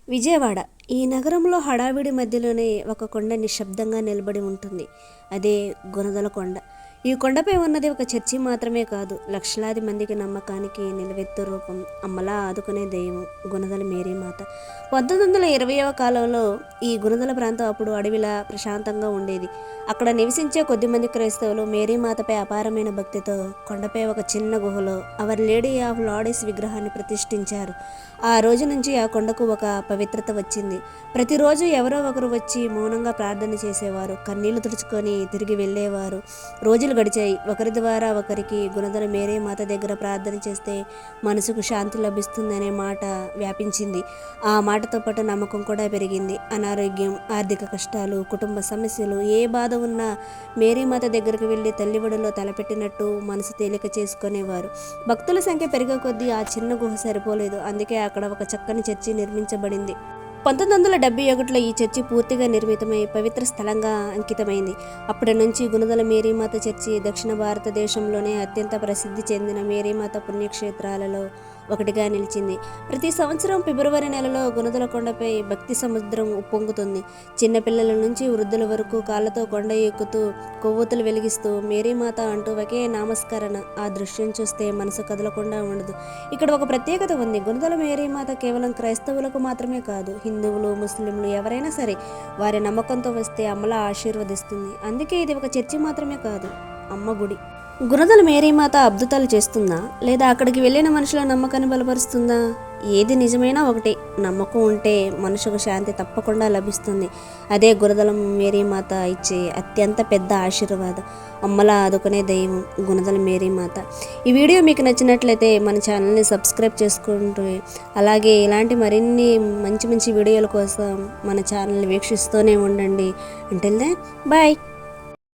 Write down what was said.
విజయవాడ ఈ నగరంలో హడావిడి మధ్యలోనే ఒక కొండ నిశ్శబ్దంగా నిలబడి ఉంటుంది. అదే గుణదల కొండ. ఈ కొండపై ఉన్నది ఒక చర్చి మాత్రమే కాదు, లక్షలాది మందికి నమ్మకానికి నిలువెత్తు రూపం. అమ్మలా ఆదుకునే దైవం గుణదల మేరీమాత. 1920వ కాలంలో ఈ గుణదల ప్రాంతం అప్పుడు అడవిలా ప్రశాంతంగా ఉండేది. అక్కడ నివసించే కొద్దిమంది క్రైస్తవులు మేరీమాతపై అపారమైన భక్తితో కొండపై ఒక చిన్న గుహలో అవర్ లేడీ ఆఫ్ లార్డెస్ విగ్రహాన్ని ప్రతిష్ఠించారు. ఆ రోజు నుంచి ఆ కొండకు ఒక పవిత్రత వచ్చింది. ప్రతిరోజు ఎవరో ఒకరు వచ్చి మౌనంగా ప్రార్థన చేసేవారు, కన్నీళ్లు తుడుచుకొని తిరిగి వెళ్ళేవారు. రోజులు గడిచాయి. ఒకరి ద్వారా ఒకరికి గుణదల మేరీ మాత దగ్గర ప్రార్థన చేస్తే మనసుకు శాంతి లభిస్తుందనే మాట వ్యాపించింది. ఆ మాటతో పాటు నమ్మకం కూడా పెరిగింది. అనారోగ్యం, ఆర్థిక కష్టాలు, కుటుంబ సమస్యలు, ఏ బాధ ఉన్నా మేరీమాత దగ్గరకు వెళ్ళి తల్లివడిలో తలపెట్టినట్టు మనసు తేలిక చేసుకునేవారు. భక్తుల సంఖ్య పెరిగే కొద్దీ ఆ చిన్న గుహ సరిపోలేదు. అందుకే అక్కడ ఒక చక్కని చర్చి నిర్మించబడింది. 1971లో ఈ చర్చి పూర్తిగా నిర్మితమై పవిత్ర స్థలంగా అంకితమైంది. అప్పటి నుంచి గుణదల మేరీమాత చర్చి దక్షిణ భారతదేశంలోనే అత్యంత ప్రసిద్ధి చెందిన మేరీమాత పుణ్యక్షేత్రాలలో ఒకటిగా నిలిచింది. ప్రతి సంవత్సరం ఫిబ్రవరి నెలలో గుణదల కొండపై భక్తి సముద్రం ఉప్పొంగుతుంది. చిన్నపిల్లల నుంచి వృద్ధుల వరకు కాళ్ళతో కొండ ఎక్కుతూ కొవ్వొత్తులు వెలిగిస్తూ మేరీమాత అంటూ ఒకే నామస్కరణ. ఆ దృశ్యం చూస్తే మనసు కదలకుండా ఉండదు. ఇక్కడ ఒక ప్రత్యేకత ఉంది. గుణదల మేరీమాత కేవలం క్రైస్తవులకు మాత్రమే కాదు, హిందువులు, ముస్లింలు ఎవరైనా సరే వారి నమ్మకంతో వస్తే అమ్మలా ఆశీర్వదిస్తుంది. అందుకే ఇది ఒక చర్చి మాత్రమే కాదు, అమ్మ గుడి. గుణదల మేరీమాత అద్భుతాలు చేస్తుందా, లేదా అక్కడికి వెళ్ళిన మనుషుల నమ్మకాన్ని బలపరుస్తుందా? ఏది నిజమైనా ఒకటే, నమ్మకం ఉంటే మనుషుకు శాంతి తప్పకుండా లభిస్తుంది. అదే గుణదల మేరీమాత ఇచ్చే అత్యంత పెద్ద ఆశీర్వాదం. అమ్మలా ఆదుకునే దైవం గుణదల మేరీమాత. ఈ వీడియో మీకు నచ్చినట్లయితే మన ఛానల్ని సబ్స్క్రైబ్ చేసుకుంటూ, అలాగే ఇలాంటి మరిన్ని మంచి మంచి వీడియోల కోసం మన ఛానల్ని వీక్షిస్తూనే ఉండండి. Until then bye.